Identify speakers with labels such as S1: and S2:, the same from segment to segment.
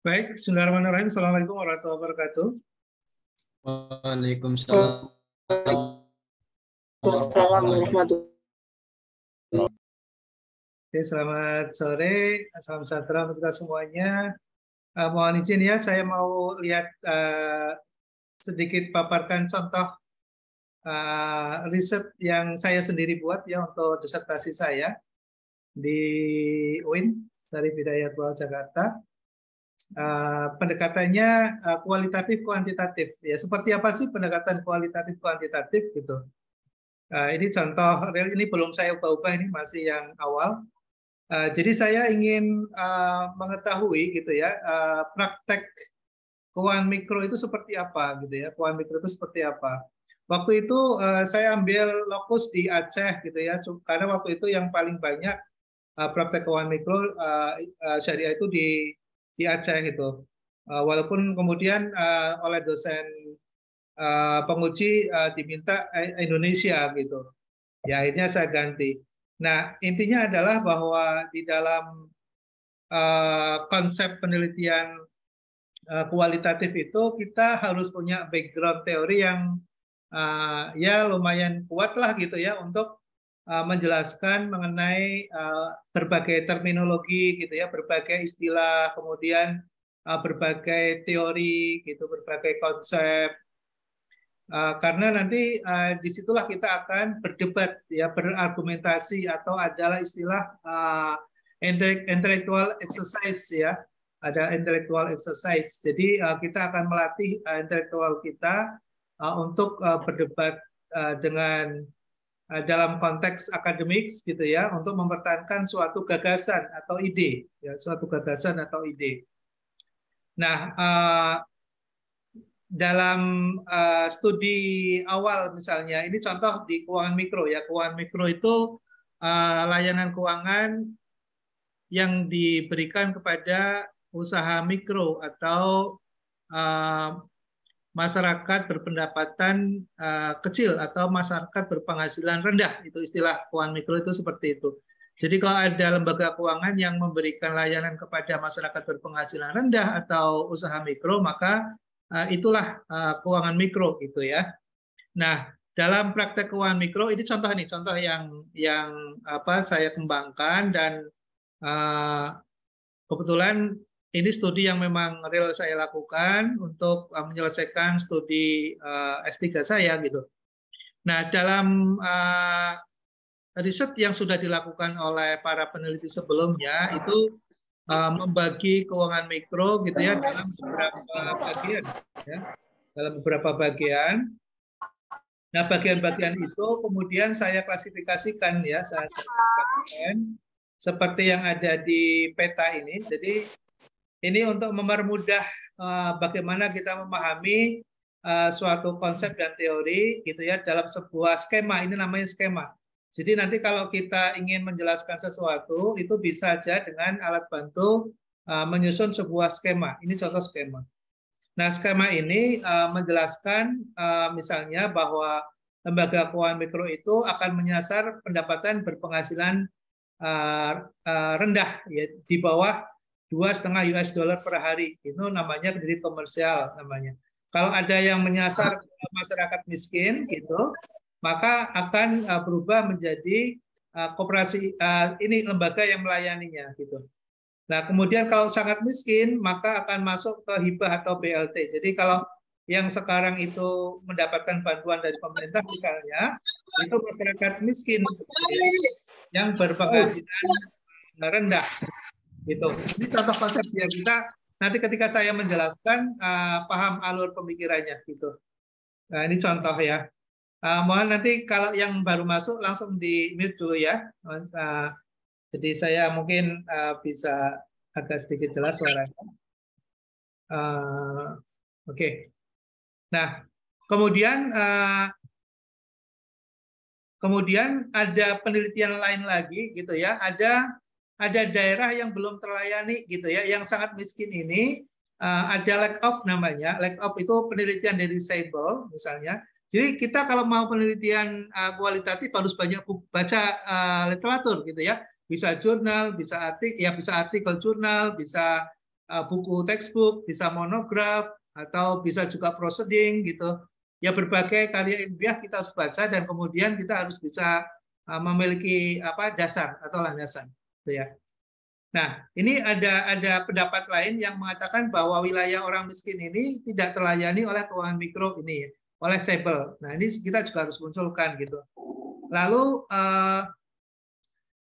S1: Baik, Bismillahirrahmanirrahim. Assalamualaikum warahmatullahi wabarakatuh.
S2: Waalaikumsalam.
S3: Waalaikumsalam warahmatullahi.
S1: Oke, selamat sore, salam sejahtera untuk kita semuanya. Mohon izin ya, saya mau lihat sedikit paparkan contoh riset yang saya sendiri buat ya untuk disertasi saya di UIN dari Hidayatullah Jakarta. Pendekatannya kualitatif kuantitatif ya. Seperti apa sih pendekatan kualitatif kuantitatif gitu? Ini contoh real, ini belum saya ubah-ubah, ini masih yang awal. Jadi saya ingin mengetahui gitu ya, praktek keuangan mikro itu seperti apa gitu ya, keuangan mikro itu seperti apa. Waktu itu saya ambil lokus di Aceh gitu ya, karena waktu itu yang paling banyak praktek keuangan mikro syariah itu di Aceh itu. Walaupun kemudian oleh dosen penguji diminta Indonesia gitu. Ya akhirnya saya ganti. Nah intinya adalah bahwa di dalam konsep penelitian kualitatif itu kita harus punya background teori yang ya lumayan kuat lah gitu ya untuk menjelaskan mengenai berbagai terminologi gitu ya, berbagai istilah, kemudian berbagai teori gitu, berbagai konsep. Karena nanti disitulah kita akan berdebat ya, berargumentasi atau adalah istilah intellectual exercise ya, ada intellectual exercise. Jadi kita akan melatih intelektual kita untuk berdebat dengan dalam konteks akademik gitu ya, untuk mempertahankan suatu gagasan atau ide ya, suatu gagasan atau ide. Nah, dalam studi awal misalnya, ini contoh di keuangan mikro ya. Keuangan mikro itu layanan keuangan yang diberikan kepada usaha mikro atau masyarakat berpendapatan kecil atau masyarakat berpenghasilan rendah. Itu istilah keuangan mikro itu seperti itu. Jadi kalau ada lembaga keuangan yang memberikan layanan kepada masyarakat berpenghasilan rendah atau usaha mikro, maka itulah keuangan mikro gitu ya. Nah, dalam praktek keuangan mikro ini contoh nih, contoh yang apa saya kembangkan dan kebetulan ini studi yang memang real saya lakukan untuk menyelesaikan studi S3 saya gitu. Nah, dalam riset yang sudah dilakukan oleh para peneliti sebelumnya itu membagi keuangan mikro gitu ya dalam beberapa bagian ya, dalam beberapa bagian. Nah, bagian-bagian itu kemudian saya klasifikasikan ya, saya klasifikasikan seperti yang ada di peta ini. Jadi ini untuk mempermudah bagaimana kita memahami suatu konsep dan teori gitu ya dalam sebuah skema. Ini namanya skema. Jadi nanti kalau kita ingin menjelaskan sesuatu itu bisa aja dengan alat bantu menyusun sebuah skema. Ini contoh skema. Nah, skema ini menjelaskan misalnya bahwa lembaga keuangan mikro itu akan menyasar pendapatan berpenghasilan rendah ya, di bawah 2,5 US dollar per hari. Itu namanya kredit komersial namanya. Kalau ada yang menyasar masyarakat miskin gitu, maka akan berubah menjadi koperasi ini lembaga yang melayaninya gitu. Nah, kemudian kalau sangat miskin, maka akan masuk ke hibah atau BLT. Jadi kalau yang sekarang itu mendapatkan bantuan dari pemerintah misalnya, itu masyarakat miskin yang berpenghasilan rendah. Gitu. Ini contoh konsep biar kita nanti ketika saya menjelaskan paham alur pemikirannya gitu. Nah, ini contoh ya. Mohon nanti kalau yang baru masuk langsung di mute dulu ya. Jadi saya mungkin bisa agak sedikit jelas suaranya. Oke. Nah, kemudian ada penelitian lain lagi gitu ya. Ada daerah yang belum terlayani gitu ya, yang sangat miskin ini ada lack of namanya. Lack of itu penelitian dari Sable misalnya. Jadi kita kalau mau penelitian kualitatif harus banyak baca literatur gitu ya. Bisa jurnal, bisa artikel jurnal, bisa buku textbook, bisa monograf, atau bisa juga proceeding gitu. Ya berbagai karya ilmiah kita harus baca dan kemudian kita harus bisa memiliki dasar atau landasan, gitu ya. Nah, ini ada pendapat lain yang mengatakan bahwa wilayah orang miskin ini tidak terlayani oleh keuangan mikro ini, oleh SABEL. Nah, ini kita juga harus munculkan gitu. Lalu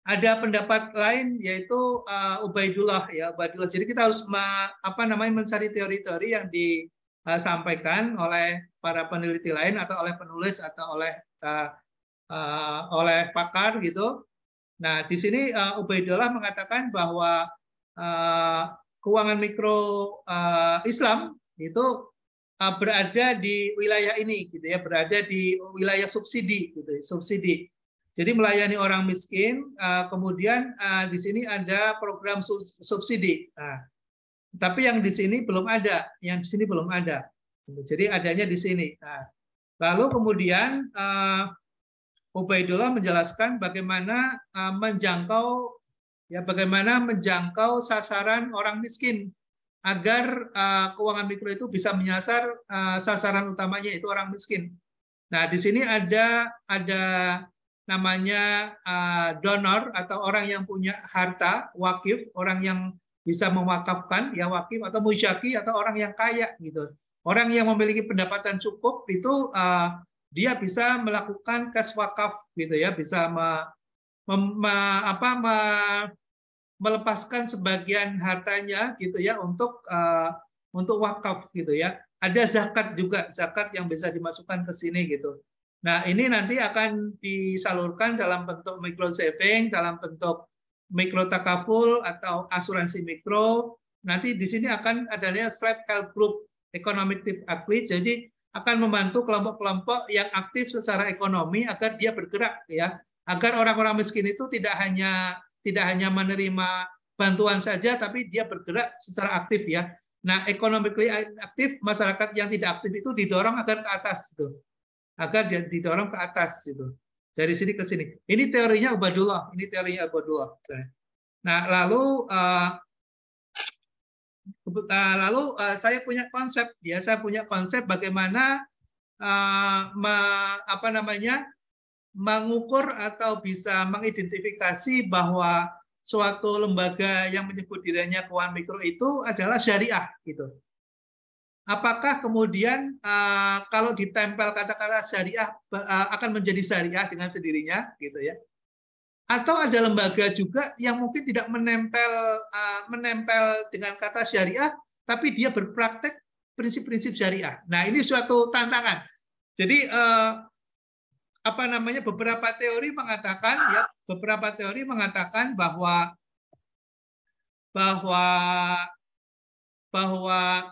S1: ada pendapat lain yaitu Ubaidullah ya, Ubaidullah. Jadi kita harus mencari teori-teori yang disampaikan oleh para peneliti lain atau oleh penulis atau oleh pakar gitu. Nah, di sini Ubaidullah mengatakan bahwa keuangan mikro Islam itu berada di wilayah ini gitu ya, berada di wilayah subsidi gitu, subsidi. Jadi melayani orang miskin, kemudian di sini ada program subsidi. Nah, tapi yang di sini belum ada, yang di sini belum ada. Jadi adanya di sini. Nah, lalu kemudian Ubaidullah menjelaskan bagaimana menjangkau sasaran orang miskin agar keuangan mikro itu bisa menyasar sasaran utamanya itu orang miskin. Nah, di sini ada namanya donor atau orang yang punya harta wakif, orang yang bisa mewakafkan ya wakif, atau musyaki atau orang yang kaya gitu. Orang yang memiliki pendapatan cukup itu dia bisa melakukan kas wakaf gitu ya, bisa melepaskan sebagian hartanya gitu ya untuk wakaf gitu ya. Ada zakat juga, zakat yang bisa dimasukkan ke sini gitu. Nah, ini nanti akan disalurkan dalam bentuk micro saving, dalam bentuk mikro takaful atau asuransi mikro. Nanti di sini akan adanya self help group economic tip athlete, jadi akan membantu kelompok-kelompok yang aktif secara ekonomi agar dia bergerak ya, agar orang-orang miskin itu tidak hanya menerima bantuan saja, tapi dia bergerak secara aktif ya. Nah, economically aktif, masyarakat yang tidak aktif itu didorong agar ke atas gitu. Agar dia didorong ke atas gitu. Dari sini ke sini. Ini teorinya Ubaidullah, Nah, lalu saya punya konsep, bagaimana mengukur atau bisa mengidentifikasi bahwa suatu lembaga yang menyebut dirinya keuangan mikro itu adalah syariah gitu. Apakah kemudian kalau ditempel kata-kata syariah akan menjadi syariah dengan sendirinya gitu ya? Atau ada lembaga juga yang mungkin tidak menempel dengan kata syariah, tapi dia berpraktek prinsip-prinsip syariah. Nah, ini suatu tantangan. Jadi beberapa teori mengatakan bahwa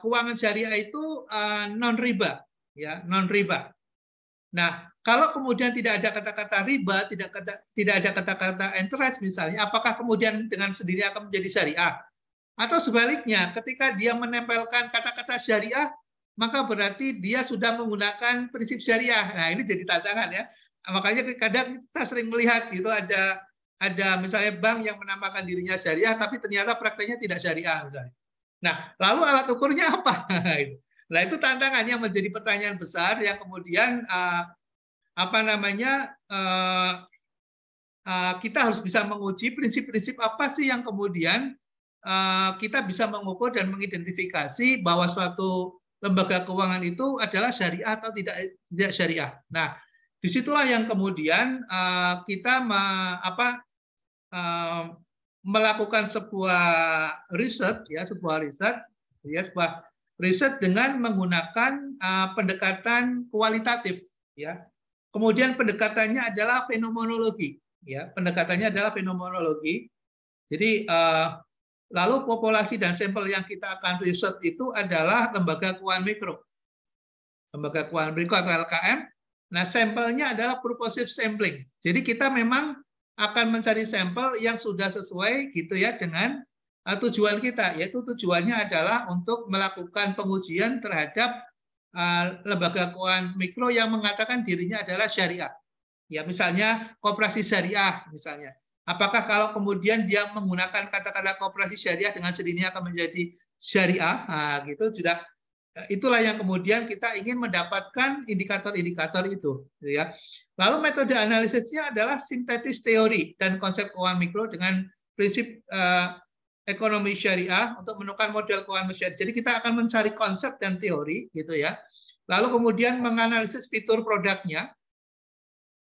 S1: keuangan syariah itu non riba ya, non riba. Nah, kalau kemudian tidak ada kata-kata riba, tidak ada kata-kata interest misalnya, apakah kemudian dengan sendiri akan menjadi syariah? Atau sebaliknya, ketika dia menempelkan kata-kata syariah, maka berarti dia sudah menggunakan prinsip syariah. Nah, ini jadi tantangan ya. Makanya kadang kita sering melihat gitu, ada misalnya bank yang menamakan dirinya syariah, tapi ternyata prakteknya tidak syariah misalnya. Nah, lalu alat ukurnya apa? Nah, itu tantangannya menjadi pertanyaan besar yang kemudian kita harus bisa menguji prinsip-prinsip apa sih yang kemudian kita bisa mengukur dan mengidentifikasi bahwa suatu lembaga keuangan itu adalah syariah atau tidak syariah. Nah, disitulah yang kemudian kita melakukan sebuah riset dengan menggunakan pendekatan kualitatif ya. Kemudian pendekatannya adalah fenomenologi ya. Jadi lalu populasi dan sampel yang kita akan riset itu adalah lembaga keuangan mikro. Lembaga keuangan mikro atau LKM. Nah, sampelnya adalah purposive sampling. Jadi kita memang akan mencari sampel yang sudah sesuai gitu ya dengan tujuan kita, yaitu tujuannya adalah untuk melakukan pengujian terhadap lembaga keuangan mikro yang mengatakan dirinya adalah syariah. Ya, misalnya koperasi syariah misalnya. Apakah kalau kemudian dia menggunakan kata-kata koperasi syariah dengan sendirinya akan menjadi syariah, nah, gitu sudah. Itulah yang kemudian kita ingin mendapatkan indikator-indikator itu, gitu ya. Lalu metode analisisnya adalah sintetis teori dan konsep keuangan mikro dengan prinsip ekonomi syariah untuk menemukan model keuangan syariah. Jadi kita akan mencari konsep dan teori, gitu ya. Lalu kemudian menganalisis fitur produknya,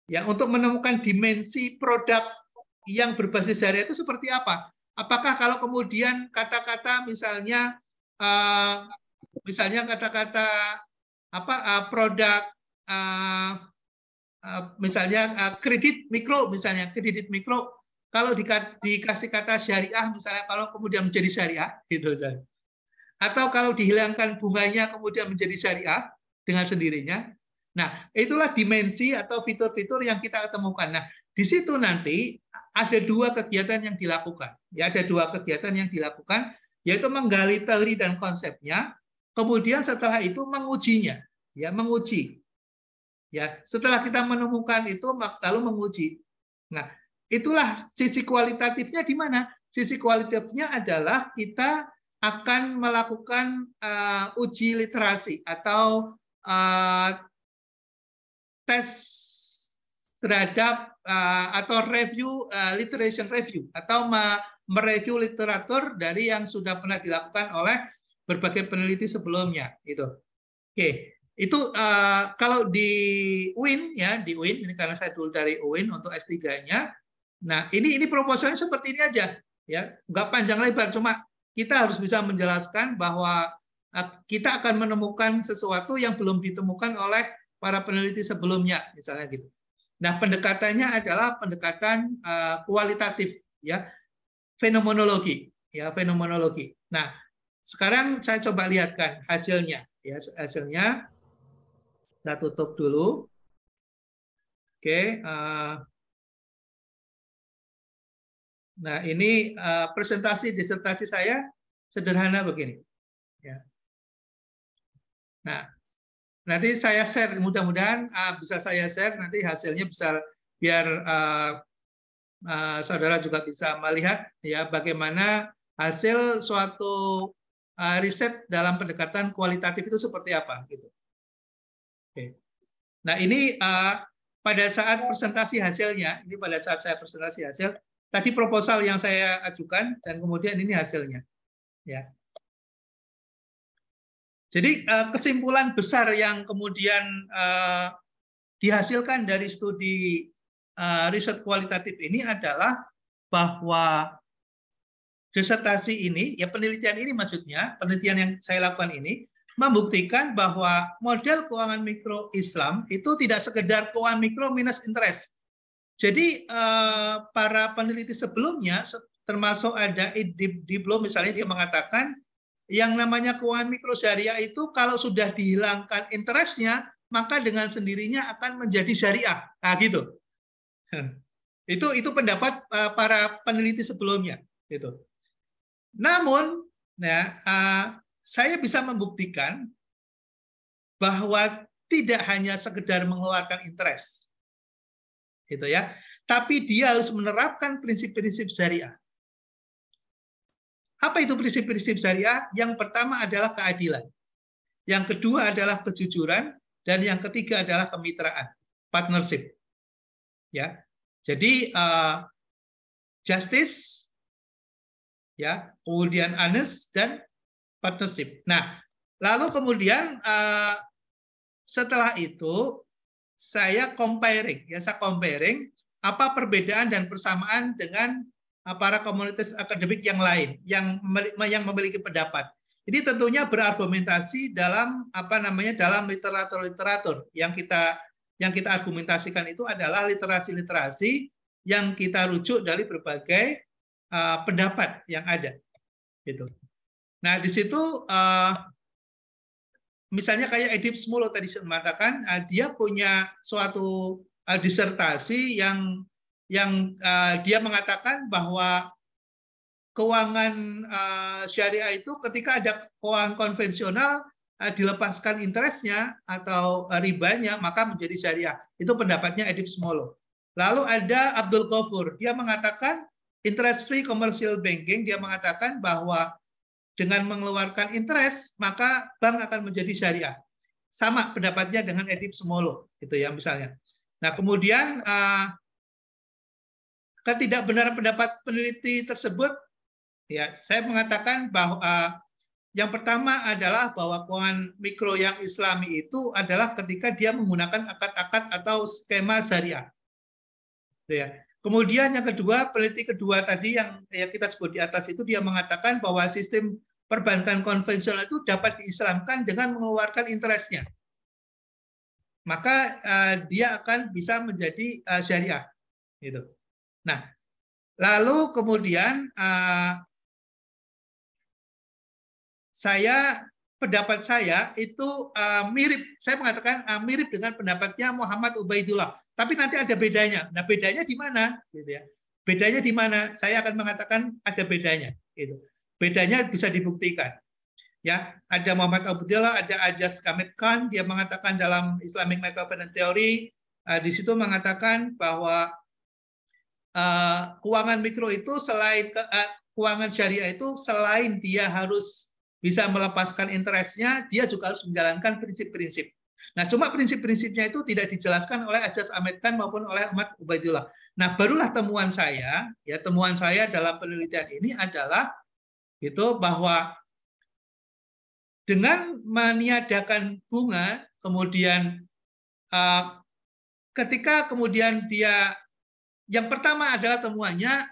S1: ya, untuk menemukan dimensi produk yang berbasis syariah itu seperti apa. Apakah kalau kemudian kata-kata misalnya kata-kata produk misalnya kredit mikro kalau dikasih kata syariah misalnya kalau kemudian menjadi syariah gitu, atau kalau dihilangkan bunganya kemudian menjadi syariah dengan sendirinya. Nah, itulah dimensi atau fitur-fitur yang kita temukan. Nah, di situ nanti ada dua kegiatan yang dilakukan. Ya, ada dua kegiatan yang dilakukan, yaitu menggali teori dan konsepnya. Kemudian setelah itu mengujinya, ya, menguji. Ya, setelah kita menemukan itu lalu menguji. Nah, itulah sisi kualitatifnya di mana? Sisi kualitatifnya adalah kita akan melakukan uji literasi atau tes terhadap atau review literation review atau mereview literatur dari yang sudah pernah dilakukan oleh berbagai peneliti sebelumnya itu. Oke, itu kalau di UIN ya, di UIN ini karena saya dulu dari UIN untuk S3-nya. Nah, ini proposalnya seperti ini aja ya, nggak panjang lebar, cuma kita harus bisa menjelaskan bahwa kita akan menemukan sesuatu yang belum ditemukan oleh para peneliti sebelumnya, misalnya gitu. Nah, pendekatannya adalah pendekatan kualitatif ya, fenomenologi ya, fenomenologi. Nah, sekarang saya coba lihatkan hasilnya ya, hasilnya saya tutup dulu. Oke, nah ini presentasi disertasi saya sederhana begini ya. Nah, nanti saya share, mudah-mudahan bisa saya share nanti hasilnya bisa biar saudara juga bisa melihat ya bagaimana hasil suatu riset dalam pendekatan kualitatif itu seperti apa gitu. Oke. Nah, ini pada saat presentasi hasilnya, ini pada saat saya presentasi hasil, tadi proposal yang saya ajukan dan kemudian ini hasilnya ya. Jadi kesimpulan besar yang kemudian dihasilkan dari studi riset kualitatif ini adalah bahwa disertasi ini, ya penelitian ini maksudnya, penelitian yang saya lakukan ini, membuktikan bahwa model keuangan mikro Islam itu tidak sekedar keuangan mikro minus interest. Jadi para peneliti sebelumnya, termasuk ada Diblo misalnya, dia mengatakan yang namanya keuangan mikro syariah itu kalau sudah dihilangkan interestnya, maka dengan sendirinya akan menjadi syariah. Nah, gitu. Itu pendapat para peneliti sebelumnya. Gitu. Namun, ya, saya bisa membuktikan bahwa tidak hanya sekedar mengeluarkan interest, gitu ya, tapi dia harus menerapkan prinsip-prinsip syariah. Apa itu prinsip-prinsip syariah? Yang pertama adalah keadilan, yang kedua adalah kejujuran, dan yang ketiga adalah kemitraan, partnership. Ya, jadi justice, ya, kemudian honest dan partnership. Nah, lalu kemudian setelah itu saya comparing, ya, saya comparing apa perbedaan dan persamaan dengan para komunitas akademik yang lain yang memiliki pendapat. Ini tentunya berargumentasi dalam dalam literatur yang kita argumentasikan itu adalah literasi-literasi yang kita rujuk dari berbagai pendapat yang ada. Gitu. Nah, di situ misalnya kayak Edip Smulo tadi mengatakan dia punya suatu disertasi yang dia mengatakan bahwa keuangan syariah itu ketika ada keuangan konvensional dilepaskan interestnya atau ribanya maka menjadi syariah. Itu pendapatnya Edip Smulo. Lalu ada Abdul Ghafur, dia mengatakan interest free commercial banking, dia mengatakan bahwa dengan mengeluarkan interest, maka bank akan menjadi syariah. Sama pendapatnya dengan Edip Semolo, gitu ya misalnya. Nah, kemudian ketidakbenaran pendapat peneliti tersebut, ya saya mengatakan bahwa yang pertama adalah bahwa keuangan mikro yang Islami itu adalah ketika dia menggunakan akad-akad atau skema syariah. Ya. Kemudian yang kedua, peneliti kedua tadi yang kita sebut di atas itu, dia mengatakan bahwa sistem perbankan konvensional itu dapat diislamkan dengan mengeluarkan interestnya. Maka dia akan bisa menjadi syariah. Gitu. Nah, lalu kemudian pendapat saya itu mirip, saya mengatakan mirip dengan pendapatnya Muhammad Ubaidullah. Tapi nanti ada bedanya. Nah, bedanya di mana? Gitu ya. Bedanya di mana? Saya akan mengatakan ada bedanya. Gitu. Bedanya bisa dibuktikan. Ya, ada Muhammad Ubaidullah, ada Ajaz Kamit Khan. Dia mengatakan dalam Islamic Microfinance Theory, di situ mengatakan bahwa keuangan mikro itu selain keuangan syariah itu selain dia harus bisa melepaskan interestnya, dia juga harus menjalankan prinsip-prinsip. Nah, cuma prinsip-prinsipnya itu tidak dijelaskan oleh Ajaz Ahmed Khan maupun oleh Muhammad Ubaidullah. Nah, barulah temuan saya dalam penelitian ini adalah itu bahwa dengan meniadakan bunga, kemudian ketika kemudian dia, yang pertama adalah temuannya,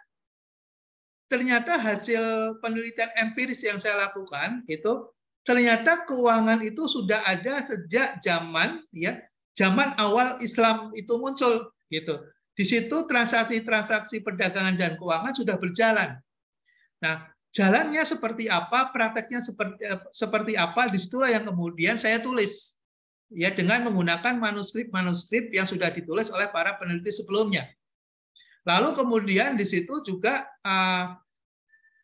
S1: ternyata hasil penelitian empiris yang saya lakukan itu ternyata keuangan itu sudah ada sejak zaman awal Islam itu muncul gitu. Di situ transaksi-transaksi perdagangan dan keuangan sudah berjalan. Nah, jalannya seperti apa, prakteknya seperti apa, disitulah yang kemudian saya tulis ya dengan menggunakan manuskrip-manuskrip yang sudah ditulis oleh para peneliti sebelumnya. Lalu kemudian di situ juga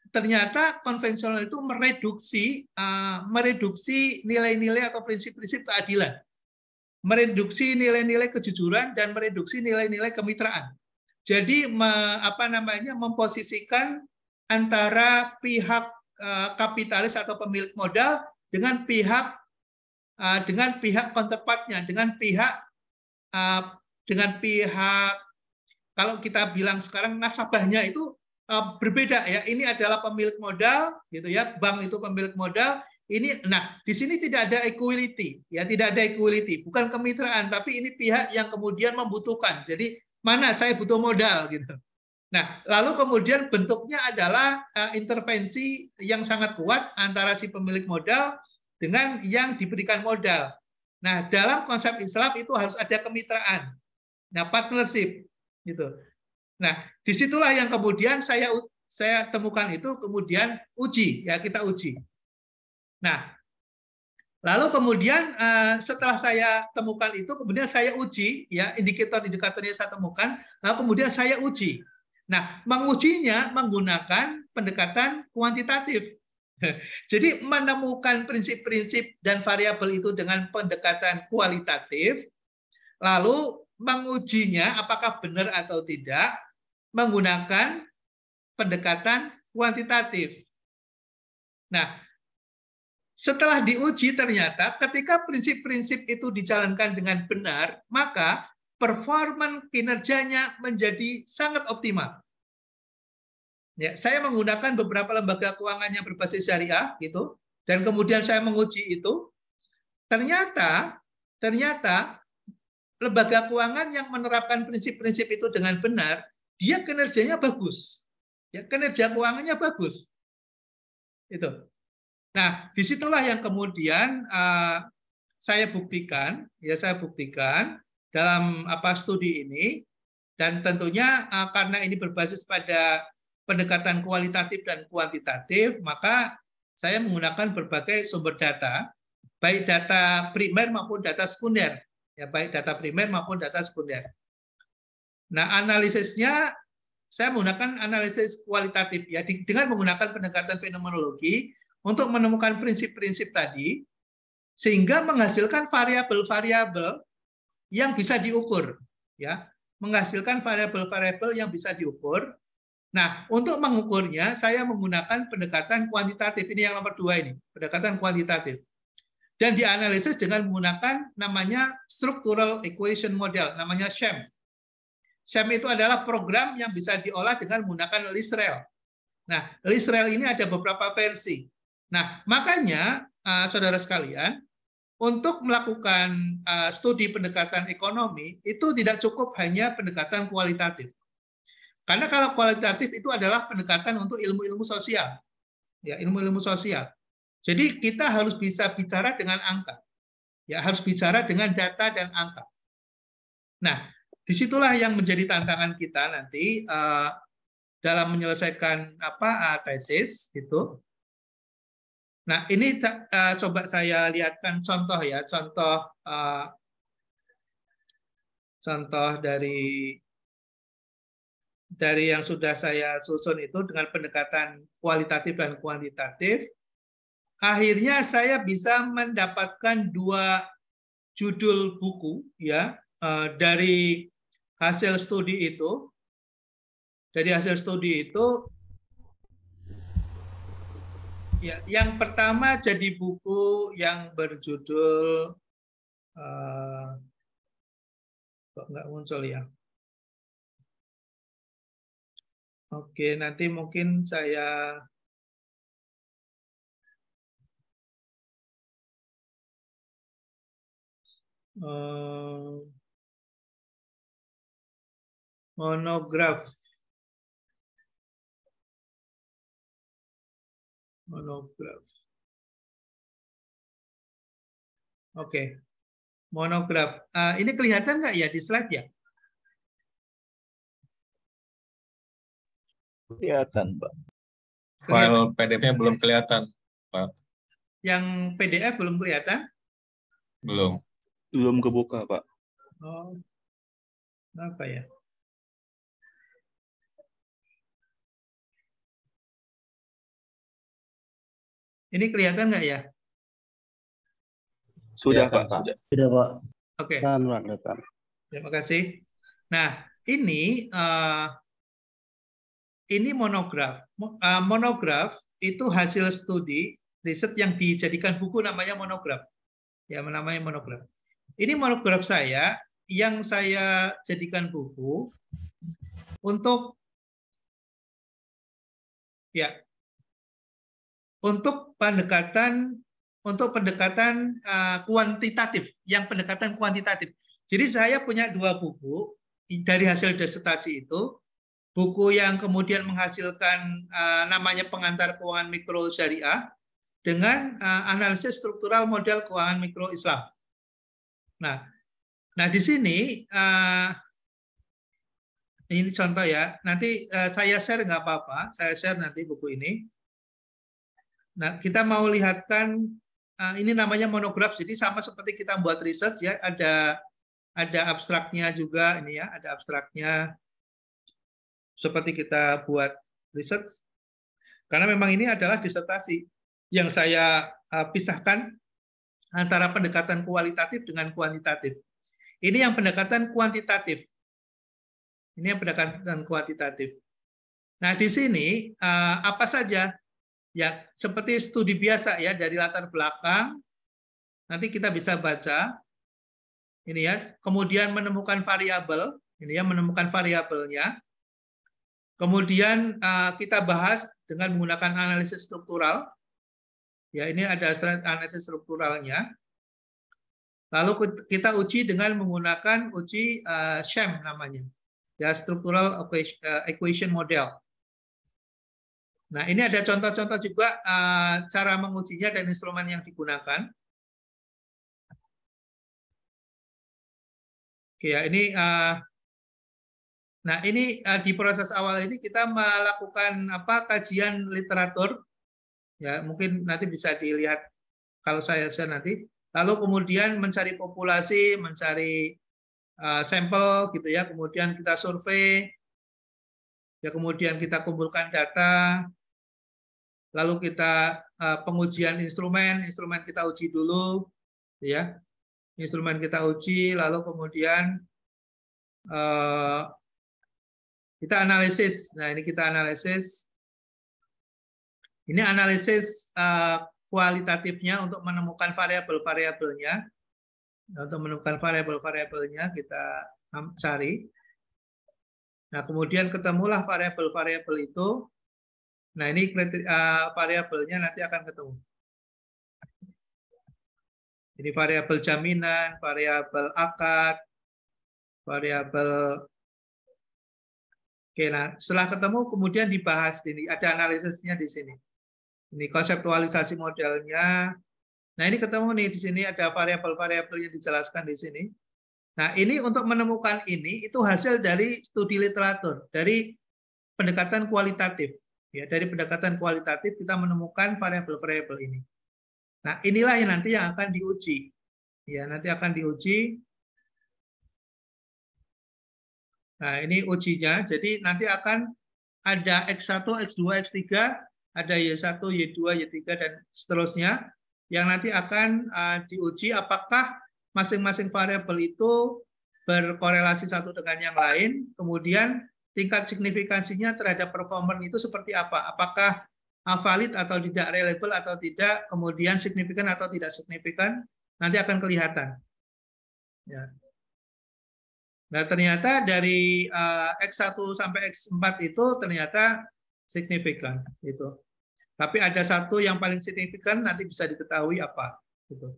S1: ternyata konvensional itu mereduksi nilai-nilai atau prinsip-prinsip keadilan, mereduksi nilai-nilai kejujuran, dan mereduksi nilai-nilai kemitraan. Jadi memposisikan antara pihak kapitalis atau pemilik modal dengan pihak counterpartnya, dengan pihak kalau kita bilang sekarang nasabahnya itu berbeda ya. Ini adalah pemilik modal gitu ya, bank itu pemilik modal. Di sini tidak ada equality ya, tidak ada equality, bukan kemitraan, tapi ini pihak yang kemudian membutuhkan. Jadi mana saya butuh modal gitu. Nah, lalu kemudian bentuknya adalah intervensi yang sangat kuat antara si pemilik modal dengan yang diberikan modal. Nah, dalam konsep Islam itu harus ada kemitraan. Nah, partnership gitu. Nah, disitulah yang kemudian saya temukan itu, kemudian kita uji. Nah, lalu kemudian setelah saya temukan itu, kemudian saya uji ya, indikator-indikatornya saya temukan, lalu kemudian saya uji. Nah, mengujinya menggunakan pendekatan kuantitatif. Jadi menemukan prinsip-prinsip dan variabel itu dengan pendekatan kualitatif, lalu mengujinya apakah benar atau tidak menggunakan pendekatan kuantitatif. Nah, setelah diuji ternyata ketika prinsip-prinsip itu dijalankan dengan benar, maka performan kinerjanya menjadi sangat optimal. Ya, saya menggunakan beberapa lembaga keuangan yang berbasis syariah gitu, dan kemudian saya menguji itu. Ternyata lembaga keuangan yang menerapkan prinsip-prinsip itu dengan benar, dia kinerjanya bagus. Ya, kinerja keuangannya bagus. Itu. Nah, disitulah yang kemudian saya buktikan dalam studi ini, dan tentunya karena ini berbasis pada pendekatan kualitatif dan kuantitatif, maka saya menggunakan berbagai sumber data, baik data primer maupun data sekunder. Ya, baik data primer maupun data sekunder. Nah, analisisnya saya menggunakan analisis kualitatif ya, dengan menggunakan pendekatan fenomenologi untuk menemukan prinsip-prinsip tadi, sehingga menghasilkan variabel-variabel yang bisa diukur ya, menghasilkan variabel-variabel yang bisa diukur, Nah, untuk mengukurnya, saya menggunakan pendekatan kuantitatif. Ini yang nomor 2 ini, pendekatan kuantitatif. Dan dianalisis dengan menggunakan namanya Structural Equation Model, namanya SHAM. SHAM itu adalah program yang bisa diolah dengan menggunakan LISREL. Nah, LISREL ini ada beberapa versi. Nah, makanya, saudara sekalian, untuk melakukan studi pendekatan ekonomi, itu tidak cukup hanya pendekatan kualitatif. Karena kalau kualitatif itu adalah pendekatan untuk ilmu-ilmu sosial, ya ilmu-ilmu sosial. Jadi kita harus bisa bicara dengan angka, ya harus bicara dengan data dan angka. Nah, disitulah yang menjadi tantangan kita nanti dalam menyelesaikan tesis itu. Nah, ini coba saya lihatkan contoh ya, contoh dari yang sudah saya susun itu dengan pendekatan kualitatif dan kuantitatif. Akhirnya saya bisa mendapatkan 2 judul buku ya dari hasil studi itu. Dari hasil studi itu ya, yang pertama jadi buku yang berjudul kok nggak muncul ya. Oke, nanti mungkin saya monograf. Oke, monograf. Ini kelihatan nggak ya di slide ya?
S2: Kelihatan, Pak.
S3: File PDF-nya belum kelihatan, Pak.
S1: Yang PDF belum kelihatan?
S3: Belum.
S2: Belum kebuka, Pak.
S1: Oh, apa ya? Ini kelihatan nggak ya?
S2: Sudah,
S3: Kelihatan,
S2: Pak.
S3: Pak.
S2: Sudah, Pak.
S1: Oke.
S2: Kelihatan.
S1: Terima kasih. Nah, ini monograf. Monograf itu hasil studi riset yang dijadikan buku, namanya monograf. Ya, namanya monograf. Ini monograf saya yang saya jadikan buku untuk pendekatan kuantitatif, yang pendekatan kuantitatif. Jadi saya punya 2 buku dari hasil disertasi itu. Buku yang kemudian menghasilkan namanya Pengantar Keuangan Mikro Syariah dengan analisis struktural model keuangan mikro Islam. Nah di sini ini contoh ya. Nanti saya share nggak apa-apa. Saya share nanti buku ini. Nah kita mau lihatkan ini namanya monograf. Jadi sama seperti kita buat riset ya. Ada abstraknya juga ini ya. Ada abstraknya. Seperti kita buat riset, karena memang ini adalah disertasi yang saya pisahkan antara pendekatan kualitatif dengan kuantitatif. Ini yang pendekatan kuantitatif. Ini yang pendekatan kuantitatif. Nah, di sini apa saja? Ya, seperti studi biasa ya, dari latar belakang. Nanti kita bisa baca. Ini ya, kemudian menemukan variabel, ini ya, menemukan variabelnya. Kemudian kita bahas dengan menggunakan analisis struktural. Ya, ini ada analisis strukturalnya. Lalu kita uji dengan menggunakan uji SHAM namanya. Ya, Structural Equation Model. Nah, ini ada contoh-contoh juga cara mengujinya dan instrumen yang digunakan. Oke, ya, ini nah, ini di proses awal ini kita melakukan kajian literatur. Ya, mungkin nanti bisa dilihat kalau saya share nanti. Lalu kemudian mencari populasi, mencari sampel gitu ya. Kemudian kita survei. Ya, kemudian kita kumpulkan data. Lalu kita pengujian instrumen kita uji dulu, ya. Instrumen kita uji, lalu kemudian Kita analisis. Nah, ini kita analisis. Ini analisis kualitatifnya untuk menemukan variabel-variabelnya. Untuk menemukan variabel-variabelnya kita cari. Nah, kemudian ketemulah variabel-variabel itu. Nah, ini variabelnya nanti akan ketemu. Ini variabel jaminan, variabel akad, variabel. Oke, nah setelah ketemu kemudian dibahas ini, ada analisisnya di sini. Ini konseptualisasi modelnya. Nah, ini ketemu nih di sini ada variabel-variabel yang dijelaskan di sini. Nah, ini untuk menemukan ini itu hasil dari studi literatur, dari pendekatan kualitatif. Ya, dari pendekatan kualitatif kita menemukan variabel-variabel ini. Nah, inilah yang nanti yang akan diuji. Ya, nanti akan diuji. Nah, ini ujinya. Jadi nanti akan ada X1, X2, X3, ada Y1, Y2, Y3, dan seterusnya. Yang nanti akan diuji apakah masing-masing variabel itu berkorelasi satu dengan yang lain. Kemudian tingkat signifikansinya terhadap performance itu seperti apa? Apakah valid atau tidak, reliable atau tidak, kemudian signifikan atau tidak signifikan, nanti akan kelihatan. Ya. Nah, ternyata dari X1 sampai X4 itu ternyata signifikan. Gitu. Tapi ada satu yang paling signifikan nanti bisa diketahui apa. Gitu.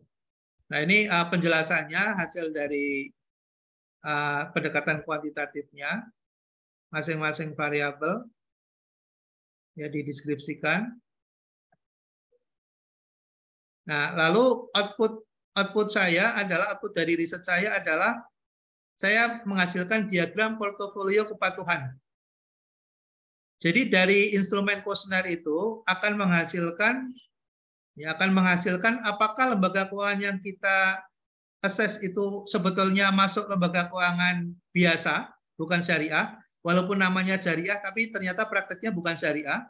S1: Nah, ini penjelasannya hasil dari pendekatan kuantitatifnya, masing-masing variabel. Ya, dideskripsikan. Nah, lalu output saya adalah output dari riset saya adalah saya menghasilkan diagram portofolio kepatuhan. Jadi dari instrumen kuesioner itu akan menghasilkan apakah lembaga keuangan yang kita assess itu sebetulnya masuk lembaga keuangan biasa, bukan syariah. Walaupun namanya syariah, tapi ternyata prakteknya bukan syariah.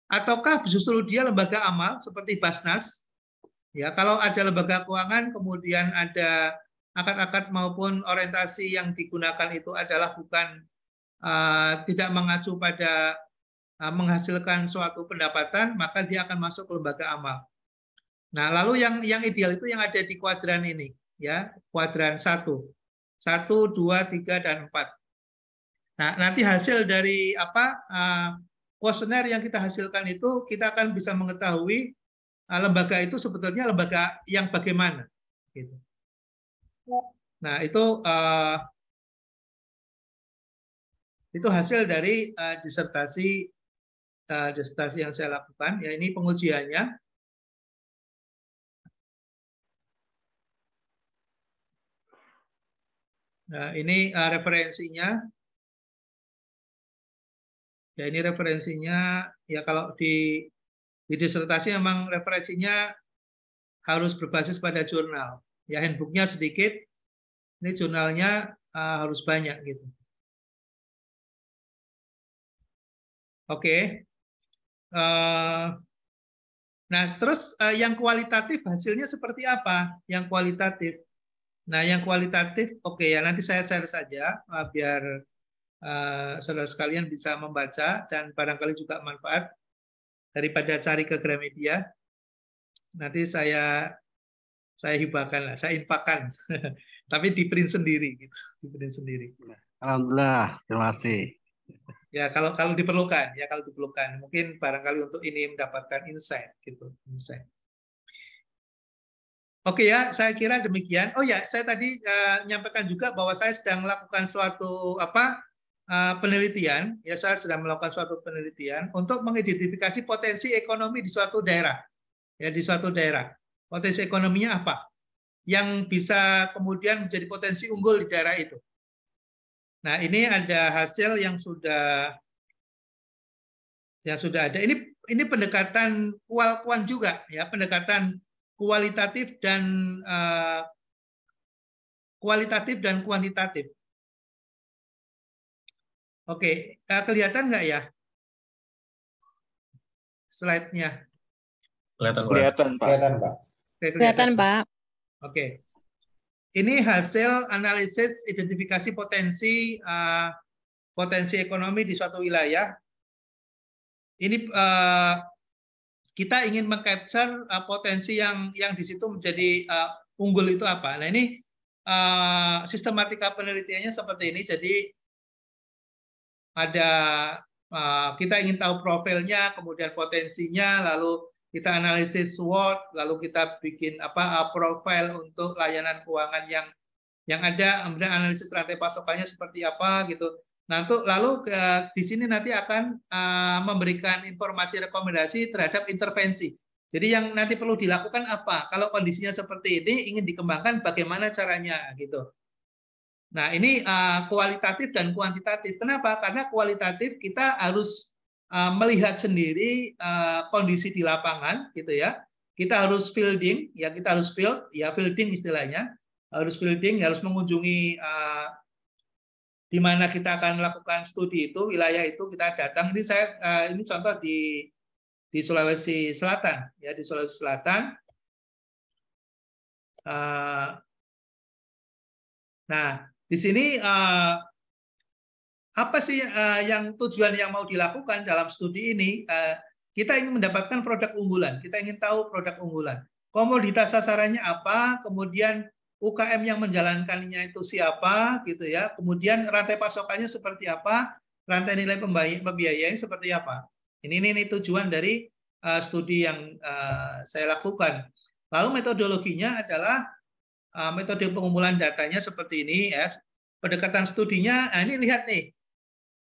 S1: Ataukah justru dia lembaga amal seperti Basnas? Ya, kalau ada lembaga keuangan, kemudian ada akad-akad maupun orientasi yang digunakan itu adalah bukan tidak mengacu pada menghasilkan suatu pendapatan, maka dia akan masuk ke lembaga amal. Nah, lalu yang ideal itu yang ada di kuadran ini, ya, kuadran 1, 2, 3, dan 4. Nah, nanti hasil dari kuesioner yang kita hasilkan itu kita akan bisa mengetahui lembaga itu sebetulnya lembaga yang bagaimana. Gitu. Nah, itu hasil dari disertasi yang saya lakukan. Ya, ini pengujiannya. Nah, ini referensinya. Ya, ini referensinya. Ya, kalau di disertasi memang referensinya harus berbasis pada jurnal. Ya, handbooknya sedikit. Ini jurnalnya harus banyak gitu. Oke. Nah, terus yang kualitatif hasilnya seperti apa? Yang kualitatif. Nah, yang kualitatif, oke ya, nanti saya share saja biar saudara sekalian bisa membaca dan barangkali juga manfaat daripada cari ke Gramedia. Nanti saya hibahkan lah, saya infakkan. Tapi di print sendiri gitu, di print sendiri.
S2: Alhamdulillah, terima kasih.
S1: Ya, kalau diperlukan, ya kalau diperlukan, mungkin barangkali untuk ini mendapatkan insight gitu, insight. Oke ya, saya kira demikian. Oh ya, saya tadi menyampaikan juga bahwa saya sedang melakukan suatu penelitian. Ya, saya sedang melakukan suatu penelitian untuk mengidentifikasi potensi ekonomi di suatu daerah. Ya, di suatu daerah. Potensi ekonominya apa? Yang bisa kemudian menjadi potensi unggul di daerah itu. Nah, ini ada hasil yang sudah ada. Ini pendekatan kual-kuan juga, ya, pendekatan kualitatif dan kuantitatif. Oke, kelihatan nggak ya slide-nya?
S3: Kelihatan, Pak.
S1: Oke,
S4: Kelihatan, Pak.
S1: Oke. Ini hasil analisis identifikasi potensi potensi ekonomi di suatu wilayah. Ini kita ingin mengcapture potensi yang di situ menjadi unggul itu apa. Nah ini sistematika penelitiannya seperti ini. Jadi ada kita ingin tahu profilnya, kemudian potensinya, lalu kita analisis SWOT, lalu kita bikin profil untuk layanan keuangan yang ada, kemudian analisis rantai pasokannya seperti apa gitu. Nah, lalu di sini nanti akan memberikan informasi rekomendasi terhadap intervensi. Jadi yang nanti perlu dilakukan apa? Kalau kondisinya seperti ini, ingin dikembangkan bagaimana caranya gitu. Nah, ini kualitatif dan kuantitatif. Kenapa? Karena kualitatif kita harus melihat sendiri kondisi di lapangan, gitu ya. Kita harus fielding, ya kita harus fielding istilahnya, harus fielding, harus mengunjungi di mana kita akan melakukan studi itu, wilayah itu kita datang. Ini ini contoh di Sulawesi Selatan, ya di Sulawesi Selatan. Nah, di sini apa sih yang tujuan yang mau dilakukan dalam studi ini? Kita ingin mendapatkan produk unggulan. Kita ingin tahu produk unggulan. Komoditas sasarannya apa? Kemudian UKM yang menjalankannya itu siapa, gitu ya. Kemudian rantai pasokannya seperti apa? Rantai nilai pembiayaan seperti apa? Ini tujuan dari studi yang saya lakukan. Lalu metodologinya adalah metode pengumpulan datanya seperti ini ya. Pendekatan studinya, ini lihat nih.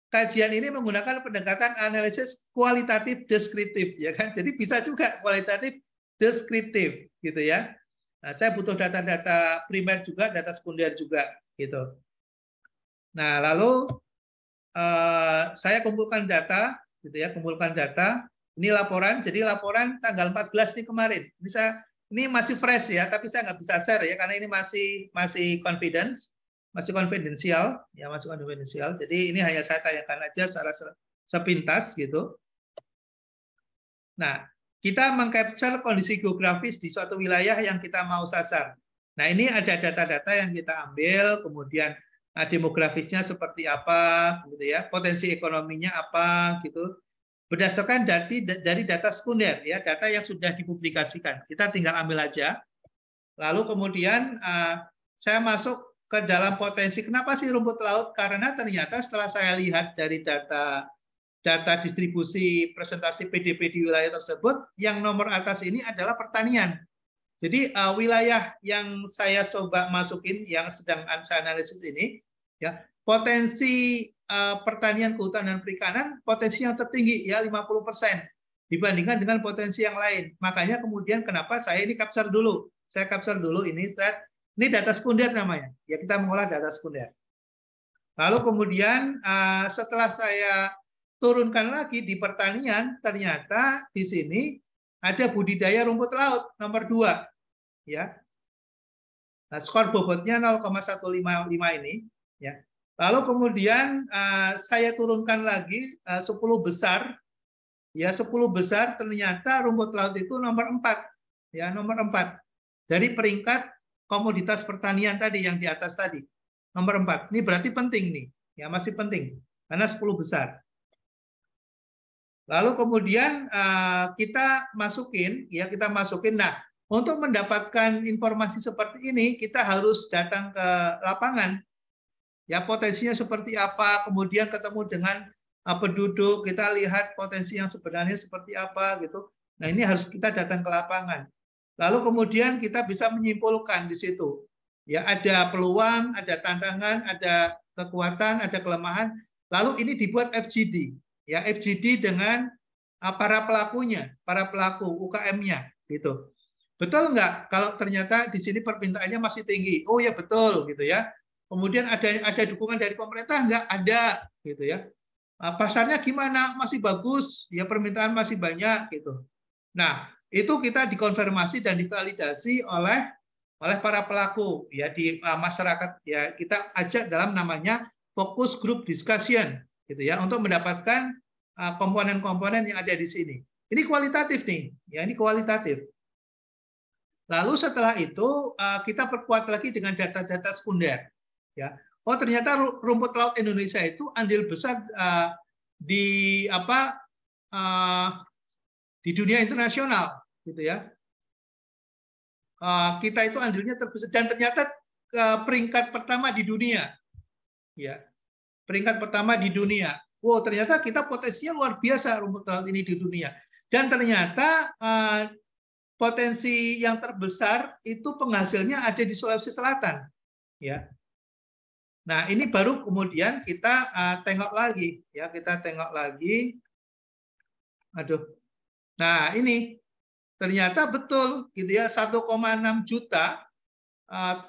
S1: Kajian ini menggunakan pendekatan analisis kualitatif deskriptif ya kan. Jadi bisa juga kualitatif deskriptif gitu ya. Nah, saya butuh data-data primer juga, data sekunder juga gitu. Nah, lalu saya kumpulkan data gitu ya, kumpulkan data. Ini laporan, jadi laporan tanggal 14 nih kemarin. Ini masih fresh ya, tapi saya nggak bisa share ya karena ini masih confidence, masih konfidensial, ya masih konfidensial. Jadi ini hanya saya tanyakan aja secara sepintas gitu. Nah, kita mengcapture kondisi geografis di suatu wilayah yang kita mau sasar. Nah, ini ada data-data yang kita ambil, kemudian demografisnya seperti apa, gitu ya, potensi ekonominya apa, gitu. Berdasarkan dari data sekunder, ya, data yang sudah dipublikasikan. Kita tinggal ambil aja. Lalu kemudian saya masuk ke dalam potensi. Kenapa sih rumput laut? Karena ternyata setelah saya lihat dari data distribusi presentasi PDB di wilayah tersebut, yang nomor atas ini adalah pertanian. Jadi wilayah yang saya coba masukin, yang sedang saya analisis ini, ya potensi pertanian, kehutanan, perikanan potensi yang tertinggi ya 50% dibandingkan dengan potensi yang lain. Makanya kemudian kenapa saya ini capture dulu. Saya capture dulu ini data sekunder namanya. Ya kita mengolah data sekunder. Lalu kemudian setelah saya turunkan lagi di pertanian, ternyata di sini ada budidaya rumput laut nomor 2 ya. Nah, skor bobotnya 0,155 ini ya. Lalu kemudian saya turunkan lagi 10 besar. Ya, 10 besar ternyata rumput laut itu nomor 4. Ya, nomor 4. Dari peringkat komoditas pertanian tadi yang di atas tadi. Nomor 4. Ini berarti penting nih. Ya, masih penting. Karena 10 besar. Lalu kemudian kita masukin. Nah, untuk mendapatkan informasi seperti ini, kita harus datang ke lapangan. Ya, potensinya seperti apa, kemudian ketemu dengan penduduk, kita lihat potensi yang sebenarnya seperti apa gitu. Nah, ini harus kita datang ke lapangan. Lalu kemudian kita bisa menyimpulkan di situ. Ya, ada peluang, ada tantangan, ada kekuatan, ada kelemahan. Lalu ini dibuat FGD. Ya, FGD dengan para pelakunya, para pelaku UKM-nya gitu. Betul nggak kalau ternyata di sini permintaannya masih tinggi? Oh ya betul gitu ya. Kemudian ada dukungan dari pemerintah nggak? Ada gitu ya. Pasarnya gimana? Masih bagus, ya permintaan masih banyak gitu. Nah, itu kita dikonfirmasi dan divalidasi oleh para pelaku ya di masyarakat ya. Kita ajak dalam namanya focus group discussion gitu ya untuk mendapatkan komponen-komponen yang ada di sini. Ini kualitatif nih, ya ini kualitatif. Lalu setelah itu kita perkuat lagi dengan data-data sekunder. Ya, oh ternyata rumput laut Indonesia itu andil besar di di dunia internasional, gitu ya. Kita itu andilnya terbesar dan ternyata peringkat pertama di dunia, ya, peringkat pertama di dunia. Wow, ternyata kita potensinya luar biasa rumput laut ini di dunia. Dan ternyata potensi yang terbesar itu penghasilnya ada di Sulawesi Selatan, ya. Nah, ini baru kemudian kita tengok lagi, ya, kita tengok lagi. Aduh. Nah, ini ternyata betul gitu ya, 1,6 juta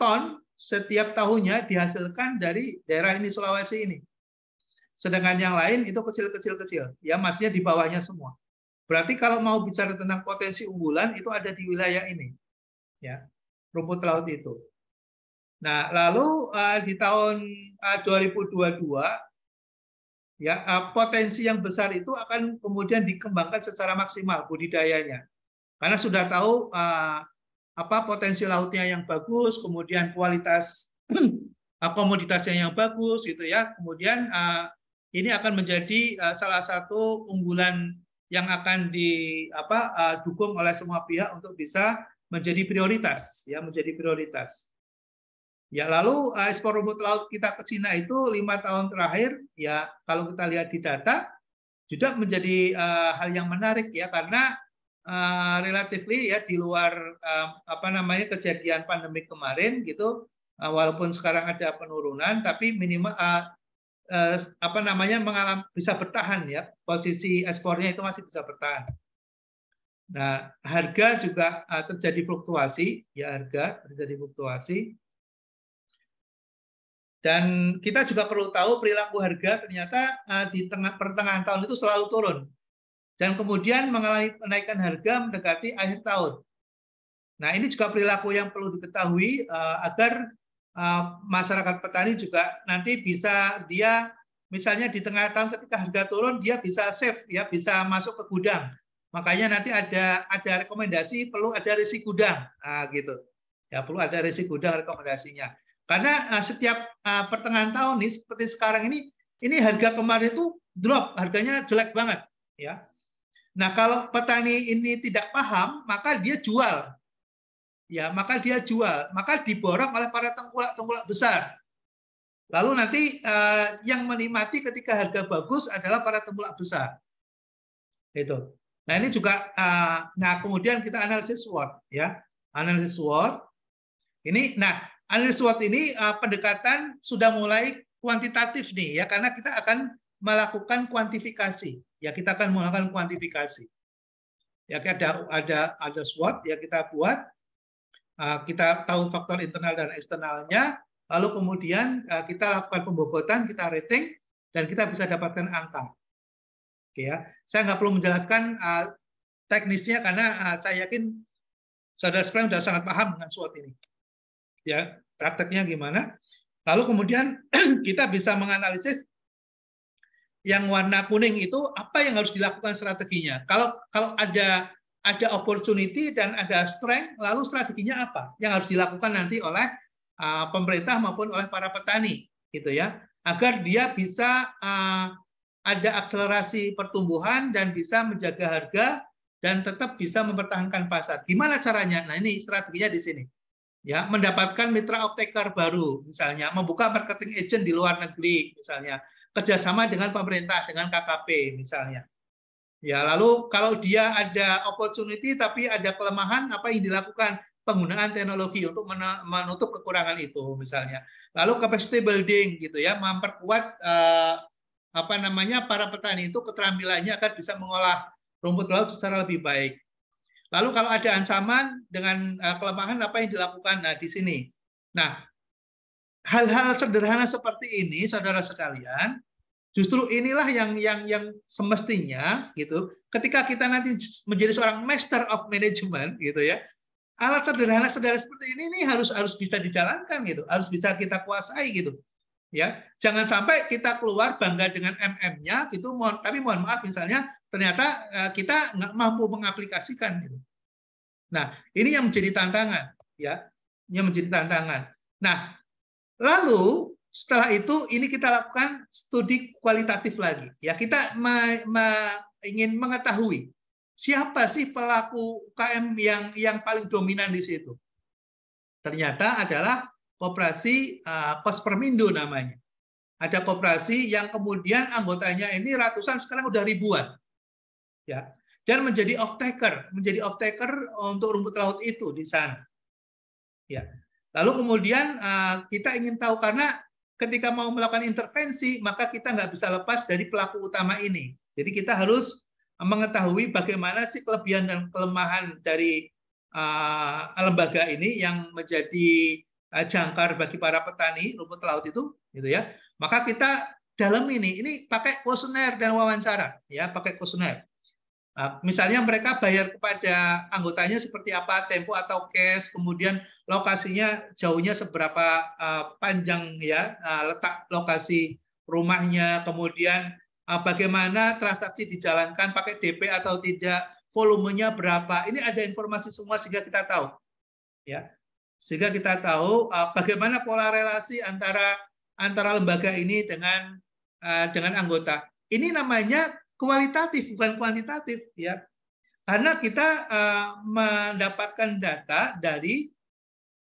S1: ton setiap tahunnya dihasilkan dari daerah ini Sulawesi ini. Sedangkan yang lain itu kecil-kecil, ya, maksudnya di bawahnya semua. Berarti kalau mau bicara tentang potensi unggulan itu ada di wilayah ini, ya, rumput laut itu. Nah, lalu di tahun 2022, ya, potensi yang besar itu akan kemudian dikembangkan secara maksimal budidayanya, karena sudah tahu potensi lautnya yang bagus, kemudian kualitas komoditasnya yang bagus, gitu ya. Kemudian ini akan menjadi salah satu unggulan yang akan didukung oleh semua pihak untuk bisa menjadi prioritas, ya, menjadi prioritas. Ya, lalu ekspor rumput laut kita ke Cina itu 5 tahun terakhir, ya, kalau kita lihat di data juga menjadi hal yang menarik, ya, karena relatively, ya, di luar kejadian pandemi kemarin gitu, walaupun sekarang ada penurunan, tapi minimal bisa bertahan, ya, posisi ekspornya itu masih bisa bertahan. Nah, harga juga terjadi fluktuasi, ya, harga terjadi fluktuasi. Dan kita juga perlu tahu perilaku harga ternyata di pertengahan tahun itu selalu turun. Dan kemudian mengalami kenaikan harga mendekati akhir tahun. Nah, ini juga perilaku yang perlu diketahui agar masyarakat petani juga nanti bisa dia misalnya di tengah tahun ketika harga turun dia bisa save, ya, bisa masuk ke gudang. Makanya nanti ada rekomendasi perlu ada risi gudang, gitu. Ya, perlu ada risi gudang rekomendasinya. Karena setiap pertengahan tahun nih seperti sekarang ini harga kemarin itu drop, harganya jelek banget, ya. Nah, kalau petani ini tidak paham, maka dia jual. Ya, maka diborong oleh para tengkulak besar. Lalu nanti yang menikmati ketika harga bagus adalah para tengkulak besar. Itu. Nah, ini juga kemudian kita analisis SWOT, ya. Analisis SWOT. Analisis SWOT ini pendekatan sudah mulai kuantitatif nih, ya, karena kita akan melakukan kuantifikasi. Ya, kita akan melakukan kuantifikasi. Ya, ada SWOT, ya, kita buat. Kita tahu faktor internal dan eksternalnya, lalu kemudian kita lakukan pembobotan, kita rating, dan kita bisa dapatkan angka. Oke, ya. Saya nggak perlu menjelaskan teknisnya karena saya yakin saudara sekalian sudah sangat paham dengan SWOT ini. Ya, prakteknya gimana? Lalu kemudian kita bisa menganalisis yang warna kuning itu apa yang harus dilakukan strateginya. Kalau ada opportunity dan ada strength, lalu strateginya apa yang harus dilakukan nanti oleh pemerintah maupun oleh para petani, gitu ya, agar dia bisa ada akselerasi pertumbuhan dan bisa menjaga harga dan tetap bisa mempertahankan pasar. Gimana caranya? Nah, ini strateginya di sini. Ya, mendapatkan mitra off-taker baru, misalnya membuka marketing agent di luar negeri, misalnya kerjasama dengan pemerintah, dengan KKP, misalnya. Ya, lalu kalau dia ada opportunity tapi ada kelemahan, apa yang dilakukan? Penggunaan teknologi untuk menutup kekurangan itu, misalnya. Lalu capacity building, gitu ya, memperkuat para petani itu keterampilannya agar bisa mengolah rumput laut secara lebih baik. Lalu kalau ada ancaman dengan kelemahan, apa yang dilakukan? Nah, di sini. Nah, hal-hal sederhana seperti ini, saudara sekalian, justru inilah yang semestinya, gitu. Ketika kita nanti menjadi seorang master of management, gitu ya, alat sederhana seperti ini harus bisa dijalankan, gitu. Harus bisa kita kuasai, gitu. Ya, jangan sampai kita keluar bangga dengan MM-nya, gitu. Tapi mohon maaf, misalnya ternyata kita nggak mampu mengaplikasikan, gitu. Nah, ini yang menjadi tantangan, ya, yang menjadi tantangan. Nah, lalu setelah itu ini kita lakukan studi kualitatif lagi. Ya, kita ingin mengetahui siapa sih pelaku UKM yang paling dominan di situ. Ternyata adalah koperasi Kospermindo namanya. Ada koperasi yang kemudian anggotanya ini ratusan, sekarang udah ribuan. Ya. Dan menjadi off-taker untuk rumput laut itu di sana. Ya. Lalu kemudian kita ingin tahu, karena ketika mau melakukan intervensi, maka kita nggak bisa lepas dari pelaku utama ini. Jadi kita harus mengetahui bagaimana sih kelebihan dan kelemahan dari lembaga ini yang menjadi jangkar bagi para petani rumput laut itu, gitu ya. Maka kita dalam ini pakai kuesioner dan wawancara, ya, pakai kuesioner. Misalnya mereka bayar kepada anggotanya seperti apa, tempo atau cash, kemudian lokasinya jauhnya seberapa panjang, ya, letak lokasi rumahnya, kemudian bagaimana transaksi dijalankan, pakai DP atau tidak, volumenya berapa. Ini ada informasi semua sehingga kita tahu, ya, sehingga kita tahu bagaimana pola relasi antara lembaga ini dengan anggota. Ini namanya kualitatif, bukan kuantitatif, ya. Karena kita mendapatkan data dari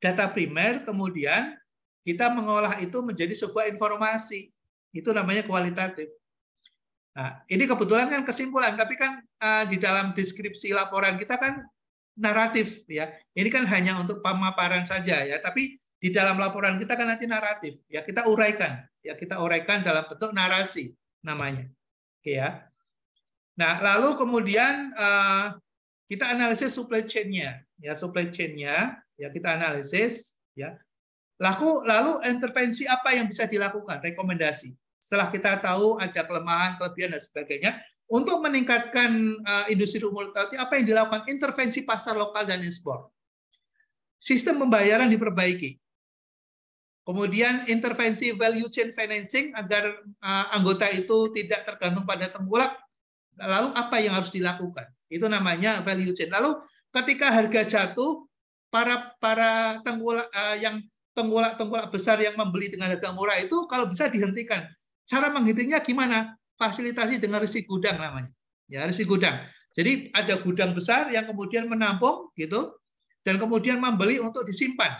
S1: data primer, kemudian kita mengolah itu menjadi sebuah informasi. Itu namanya kualitatif. Nah, ini kebetulan kan kesimpulan, tapi kan di dalam deskripsi laporan kita kan naratif, ya. Ini kan hanya untuk pemaparan saja, ya. Tapi di dalam laporan kita kan nanti naratif, ya. Kita uraikan dalam bentuk narasi namanya. Oke, ya. Nah, lalu kemudian kita analisis supply chain-nya, ya, ya, kita analisis, ya. Lalu intervensi apa yang bisa dilakukan, rekomendasi. Setelah kita tahu ada kelemahan, kelebihan dan sebagainya, untuk meningkatkan industri rumput laut, apa yang dilakukan? Intervensi pasar lokal dan ekspor. Sistem pembayaran diperbaiki. Kemudian intervensi value chain financing agar anggota itu tidak tergantung pada tengkulak. Lalu apa yang harus dilakukan? Itu namanya value chain. Lalu ketika harga jatuh, para tengkulak yang tengkulak besar yang membeli dengan harga murah itu kalau bisa dihentikan. Cara menghentikannya gimana? Fasilitasi dengan resi gudang namanya. Ya, resi gudang. Jadi ada gudang besar yang kemudian menampung gitu dan kemudian membeli untuk disimpan.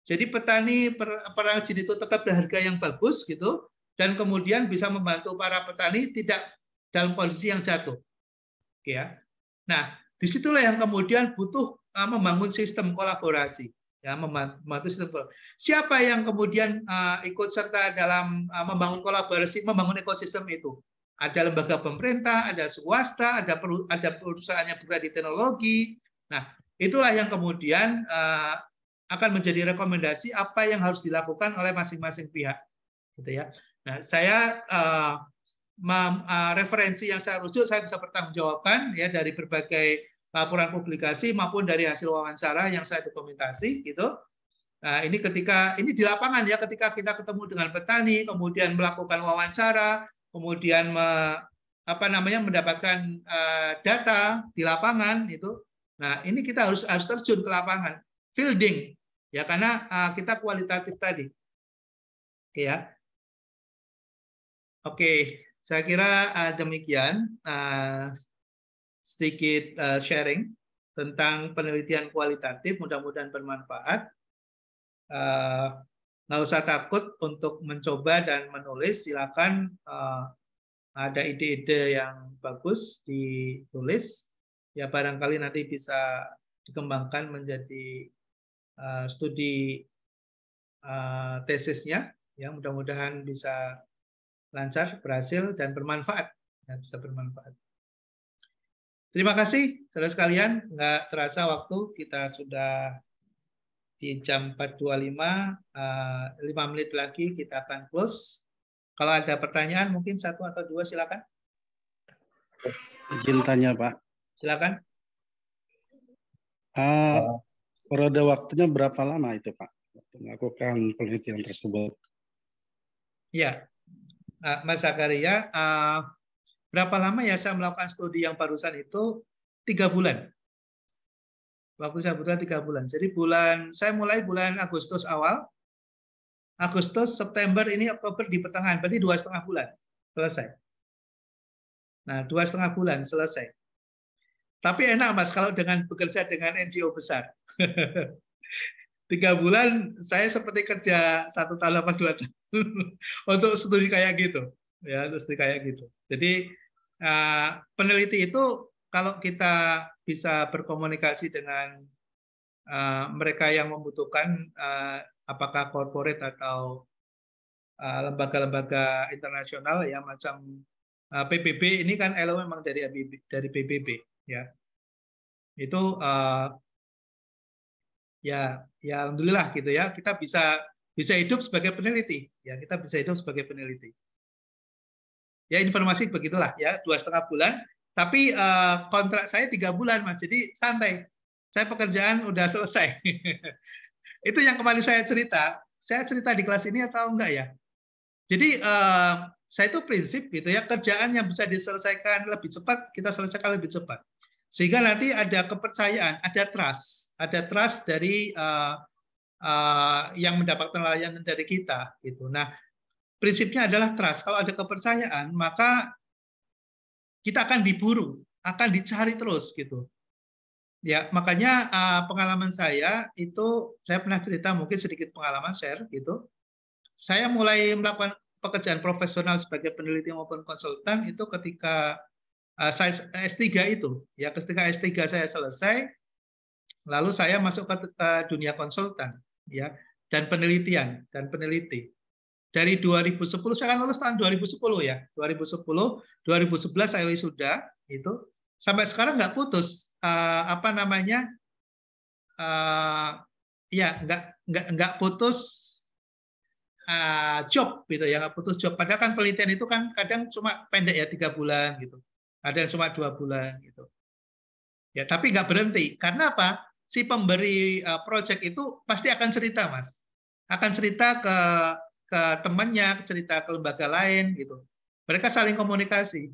S1: Jadi petani perajin itu tetap harga yang bagus gitu dan kemudian bisa membantu para petani tidak dalam kondisi yang jatuh. Oke, ya. Nah, disitulah yang kemudian butuh membangun sistem kolaborasi. Ya, membantu sistem kolaborasi. Siapa yang kemudian ikut serta dalam membangun kolaborasi, membangun ekosistem itu? Ada lembaga pemerintah, ada swasta, ada perusahaan yang bergerak di teknologi. Nah, itulah yang kemudian akan menjadi rekomendasi apa yang harus dilakukan oleh masing-masing pihak. Gitu ya. Nah, saya referensi yang saya rujuk saya bisa pertanggungjawabkan ya dari berbagai laporan publikasi maupun dari hasil wawancara yang saya dokumentasi gitu. Nah, ini ketika ini di lapangan ya, ketika kita ketemu dengan petani, kemudian melakukan wawancara, kemudian mendapatkan data di lapangan itu. Nah, ini kita harus terjun ke lapangan, fielding ya, karena kita kualitatif tadi. Oke, ya. Oke. Saya kira demikian sedikit sharing tentang penelitian kualitatif, mudah-mudahan bermanfaat. Nggak usah takut untuk mencoba dan menulis, silakan ada ide-ide yang bagus ditulis, ya barangkali nanti bisa dikembangkan menjadi studi tesisnya, ya mudah-mudahan bisa lancar, berhasil, dan bermanfaat. Ya, bisa bermanfaat. Terima kasih, saudara sekalian. Nggak terasa waktu, kita sudah di jam 4.25, 5 menit lagi kita akan close. Kalau ada pertanyaan, mungkin 1 atau 2, silakan.
S2: Izin tanya, Pak.
S1: Silakan.
S2: Periode waktunya berapa lama itu, Pak, untuk melakukan penelitian tersebut?
S1: Ya. Mas Zakaria, berapa lama ya saya melakukan studi yang barusan itu? 3 bulan. Waktu saya butuh 3 bulan. Jadi saya mulai bulan Agustus awal, Agustus, September, ini Oktober di pertengahan, berarti 2,5 bulan selesai. Nah, 2,5 bulan selesai. Tapi enak Mas kalau dengan bekerja dengan NGO besar. 3 bulan saya seperti kerja 1 tahun apa 2 tahun untuk studi kayak gitu, ya, untuk studi kayak gitu. Jadi peneliti itu kalau kita bisa berkomunikasi dengan mereka yang membutuhkan, apakah corporate atau lembaga-lembaga internasional ya macam PBB, ini kan ELO memang dari PBB ya. Itu ya alhamdulillah gitu ya, kita bisa hidup sebagai peneliti ya, kita bisa hidup sebagai peneliti. Ya informasi begitulah ya, 2,5 bulan. Tapi kontrak saya 3 bulan Mas, jadi santai. Saya pekerjaan udah selesai. Itu yang kemarin saya cerita di kelas ini atau enggak ya? Jadi saya itu prinsip gitu ya, kerjaan yang bisa diselesaikan lebih cepat, kita selesaikan lebih cepat. Sehingga nanti ada kepercayaan, ada trust dari yang mendapatkan layanan dari kita gitu. Nah, prinsipnya adalah trust. Kalau ada kepercayaan, maka kita akan diburu, akan dicari terus gitu. Ya, makanya pengalaman saya itu, saya pernah cerita mungkin sedikit pengalaman share gitu. Saya mulai melakukan pekerjaan profesional sebagai peneliti maupun konsultan itu ketika saya S3 itu. Ya, ketika S3 saya selesai, lalu saya masuk ke dunia konsultan ya, dan penelitian dan peneliti. Dari 2010, saya kan lulus tahun 2010 ya. 2010, 2011 saya wisuda itu. Sampai sekarang nggak putus ya nggak putus job gitu ya, nggak putus job. Padahal kan penelitian itu kan kadang cuma pendek ya 3 bulan gitu. Ada yang cuma 2 bulan gitu. Ya, tapi nggak berhenti. Karena apa? Si pemberi project itu pasti akan cerita, Mas. Akan cerita ke temannya, cerita ke lembaga lain gitu. Mereka saling komunikasi.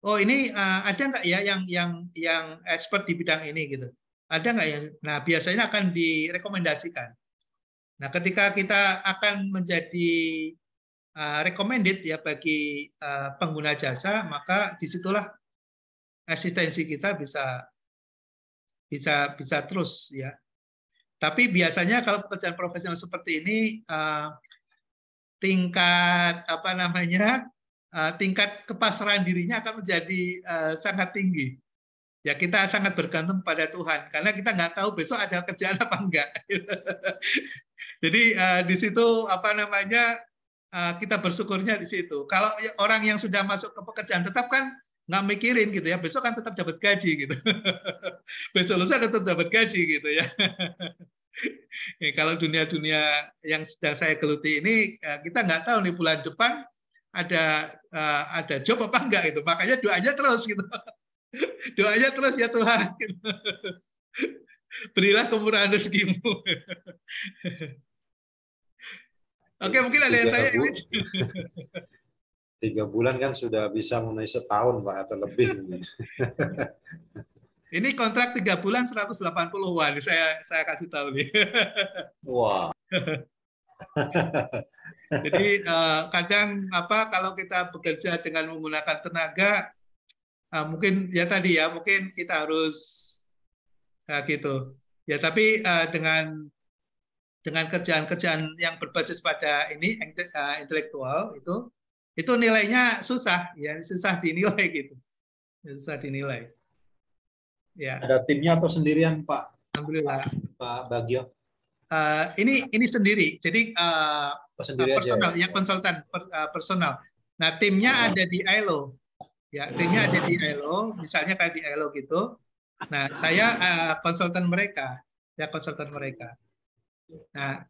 S1: Oh, ini ada nggak ya yang expert di bidang ini gitu. Ada nggak ya? Nah, biasanya akan direkomendasikan. Nah, ketika kita akan menjadi recommended ya bagi pengguna jasa, maka disitulah eksistensi kita bisa terus ya. Tapi biasanya kalau pekerjaan profesional seperti ini tingkat kepasrahan dirinya akan menjadi sangat tinggi. Ya, kita sangat bergantung pada Tuhan karena kita nggak tahu besok ada kerjaan apa enggak. Jadi di situ kita bersyukurnya di situ. Kalau orang yang sudah masuk ke pekerjaan tetap kan nggak mikirin gitu ya, besok kan tetap dapat gaji gitu. Besok lusa tetap dapat gaji gitu ya. Kalau dunia-dunia yang sedang saya geluti ini, kita nggak tahu nih bulan depan ada job apa enggak gitu. Makanya doanya terus gitu. Doanya terus ya Tuhan. Gitu. Berilah kemurahan rezekimu. Oke, mungkin ada yang tanya.
S4: 3 bulan kan sudah bisa mulai setahun Pak atau lebih.
S1: Ini kontrak 3 bulan 180-an, saya kasih tahu nih.
S4: Wah.
S1: Jadi kadang kalau kita bekerja dengan menggunakan tenaga, mungkin ya tadi ya, mungkin kita harus gitu. Ya, tapi dengan kerjaan-kerjaan yang berbasis pada ini intelektual itu nilainya susah ya, susah dinilai gitu. Susah dinilai. Ya.
S4: Ada timnya atau sendirian Pak?
S1: Alhamdulillah.
S4: Pak Bagio.
S1: Ini sendiri. Jadi
S4: sendiri
S1: personal
S4: aja,
S1: ya, konsultan personal. Nah, timnya ada di ILO. Ya, timnya ada di ILO, misalnya kayak di ILO gitu. Nah, saya konsultan mereka. Ya, konsultan mereka. Nah,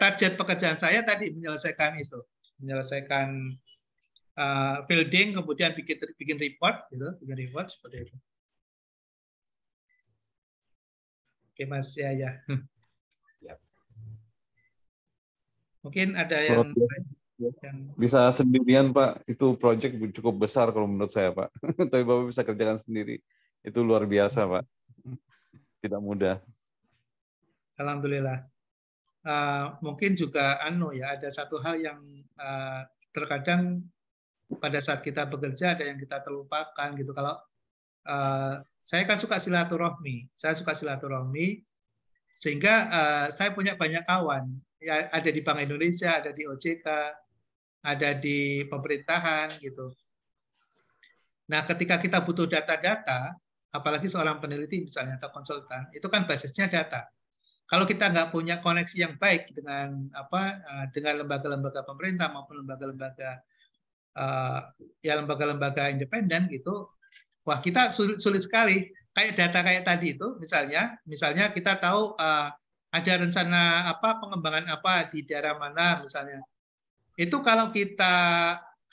S1: target pekerjaan saya tadi menyelesaikan itu. Menyelesaikan building, kemudian bikin report gitu, bikin report seperti itu. Oke Mas, ya. Mungkin ada yang
S5: bisa sendirian Pak, itu project cukup besar kalau menurut saya Pak. Tapi Bapak bisa kerjakan sendiri, itu luar biasa Pak, tidak mudah.
S1: Alhamdulillah. mungkin juga ada satu hal yang terkadang pada saat kita bekerja ada yang kita terlupakan gitu. Kalau saya kan suka silaturahmi, sehingga saya punya banyak kawan. Ya, ada di Bank Indonesia, ada di OJK, ada di pemerintahan gitu. Nah, ketika kita butuh data-data, apalagi seorang peneliti misalnya atau konsultan, itu kan basisnya data. Kalau kita nggak punya koneksi yang baik dengan dengan lembaga-lembaga pemerintah maupun lembaga-lembaga lembaga-lembaga independen gitu, wah kita sulit sekali. Kayak data kayak tadi itu, misalnya kita tahu ada rencana pengembangan apa di daerah mana misalnya. Itu kalau kita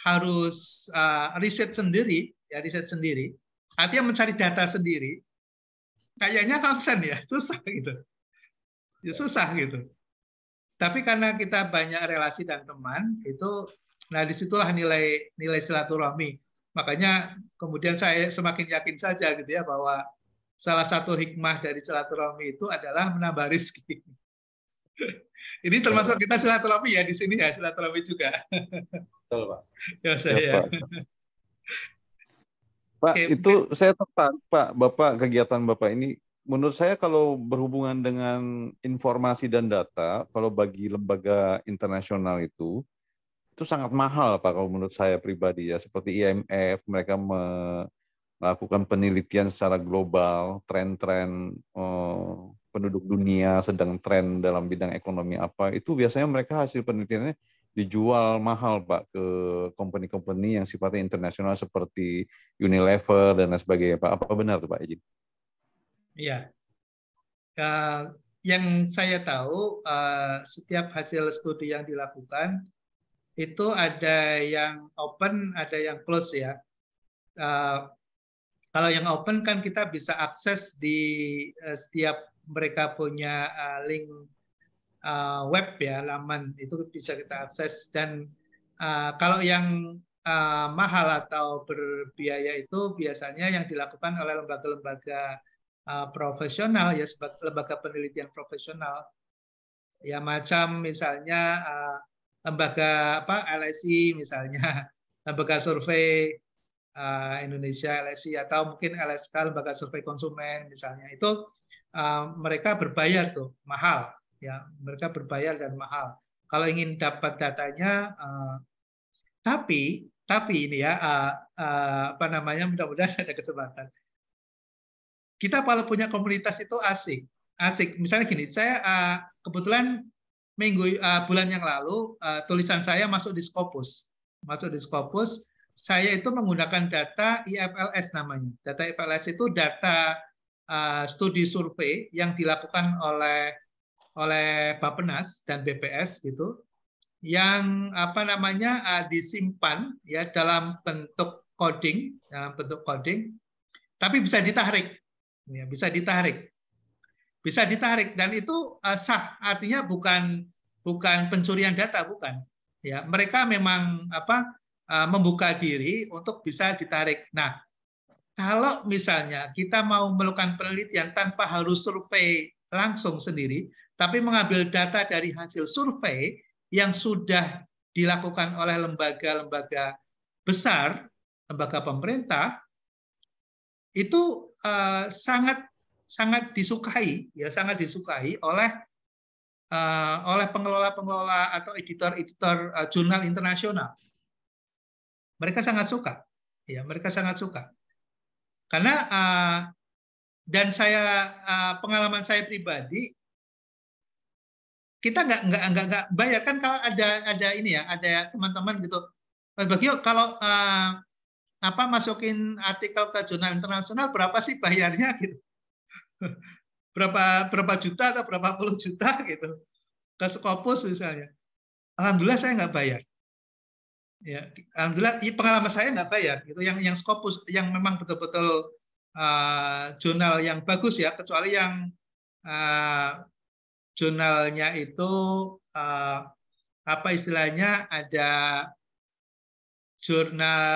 S1: harus riset sendiri, artinya mencari data sendiri, kayaknya nonsen ya, susah gitu. Ya susah gitu. Tapi karena kita banyak relasi dan teman, nah disitulah nilai silaturahmi. Makanya kemudian saya semakin yakin saja gitu ya bahwa salah satu hikmah dari silaturahmi itu adalah menambah rezeki. Ini termasuk kita silaturahmi ya di sini ya, silaturahmi juga.
S4: Betul, Pak.
S1: Ya saya.
S5: Ya, Pak, itu saya tertarik, Pak, kegiatan Bapak ini. Menurut saya kalau berhubungan dengan informasi dan data, kalau bagi lembaga internasional itu sangat mahal, Pak, kalau menurut saya pribadi ya. Seperti IMF, mereka melakukan penelitian secara global, tren-tren penduduk dunia sedang tren dalam bidang ekonomi apa, itu biasanya mereka hasil penelitiannya dijual mahal, Pak, ke company-company yang sifatnya internasional seperti Unilever dan lain sebagainya, Pak. Apa benar tuh, Pak Ejin?
S1: Iya. Yang saya tahu, setiap hasil studi yang dilakukan itu ada yang open, ada yang close ya. Kalau yang open kan kita bisa akses di setiap mereka punya link web ya, laman itu bisa kita akses. Dan kalau yang mahal atau berbiaya itu biasanya yang dilakukan oleh lembaga-lembaga profesional ya, sebagai lembaga penelitian profesional ya, macam misalnya lembaga LSI misalnya, lembaga survei Indonesia LSI, atau mungkin LSK, lembaga survei konsumen misalnya. Itu mereka berbayar tuh mahal ya, mereka berbayar dan mahal kalau ingin dapat datanya. Tapi ini ya mudah-mudahan ada kesempatan. Kita kalau punya komunitas itu asik. Misalnya gini, saya kebetulan bulan yang lalu tulisan saya masuk di Scopus. Saya itu menggunakan data IFLS namanya. Data IFLS itu data studi survei yang dilakukan oleh Bappenas dan BPS gitu, yang disimpan ya dalam bentuk coding, tapi bisa ditarik. Ya, bisa ditarik dan itu sah, artinya bukan pencurian data, bukan ya, mereka memang membuka diri untuk bisa ditarik. Nah, kalau misalnya kita mau melakukan penelitian tanpa harus survei langsung sendiri, tapi mengambil data dari hasil survei yang sudah dilakukan oleh lembaga-lembaga besar, lembaga pemerintah, itu sangat disukai oleh pengelola atau editor jurnal internasional. Mereka sangat suka karena dan pengalaman saya pribadi, kita nggak bayar kan. Kalau ada ini ya, ada teman-teman gitu, bagi kalau masukin artikel ke jurnal internasional, berapa sih bayarnya gitu? berapa juta atau berapa puluh juta gitu ke Scopus misalnya. Alhamdulillah saya nggak bayar. Ya, alhamdulillah pengalaman saya nggak bayar gitu. Yang Scopus yang memang betul-betul jurnal yang bagus ya, kecuali yang jurnalnya itu istilahnya, ada jurnal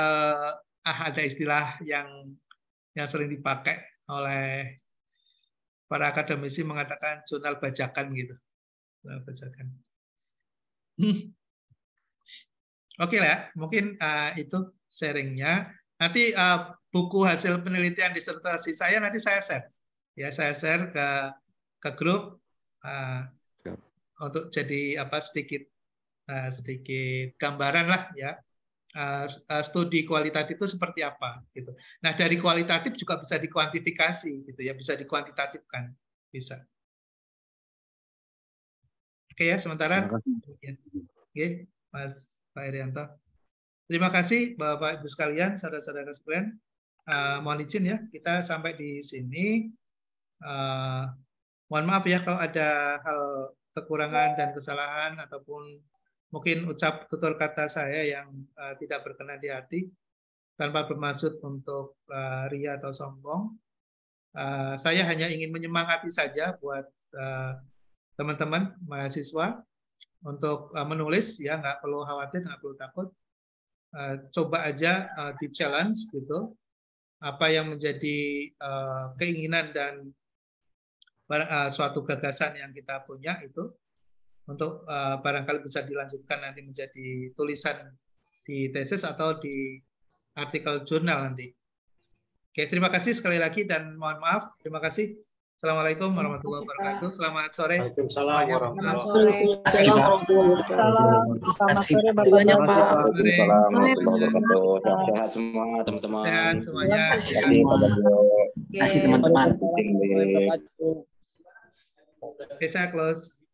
S1: ada istilah yang sering dipakai oleh para akademisi, mengatakan jurnal bajakan gitu. Saya bacakan. Oke lah, mungkin itu sharingnya. Nanti buku hasil penelitian disertasi saya nanti saya share. Ya, saya share ke grup untuk jadi sedikit gambaran lah ya. Studi kualitatif itu seperti apa gitu. Nah, dari kualitatif juga bisa dikuantifikasi gitu ya, bisa dikuantitatifkan, bisa. Oke ya, sementara. Oke, Mas Pak Irianto. Terima kasih Bapak Ibu sekalian, saudara-saudara sekalian. Mohon izin ya, kita sampai di sini. Mohon maaf ya kalau ada hal kekurangan dan kesalahan ataupun mungkin ucap tutur kata saya yang tidak berkenan di hati tanpa bermaksud untuk ria atau sombong. Saya hanya ingin menyemangati saja buat teman-teman mahasiswa untuk menulis ya, nggak perlu khawatir, nggak perlu takut. Coba aja di challenge gitu apa yang menjadi keinginan dan suatu gagasan yang kita punya itu untuk barangkali bisa dilanjutkan nanti menjadi tulisan di tesis atau di artikel jurnal nanti. Oke, terima kasih sekali lagi dan mohon maaf. Terima kasih. Assalamualaikum warahmatullahi wabarakatuh. Selamat sore.
S4: Waalaikumsalam warahmatullahi
S6: wabarakatuh. Selamat sore Bapak.
S7: Sehat semua teman-teman.
S1: Sehat semuanya.
S7: Terima kasih teman-teman.
S1: Oke, saya close.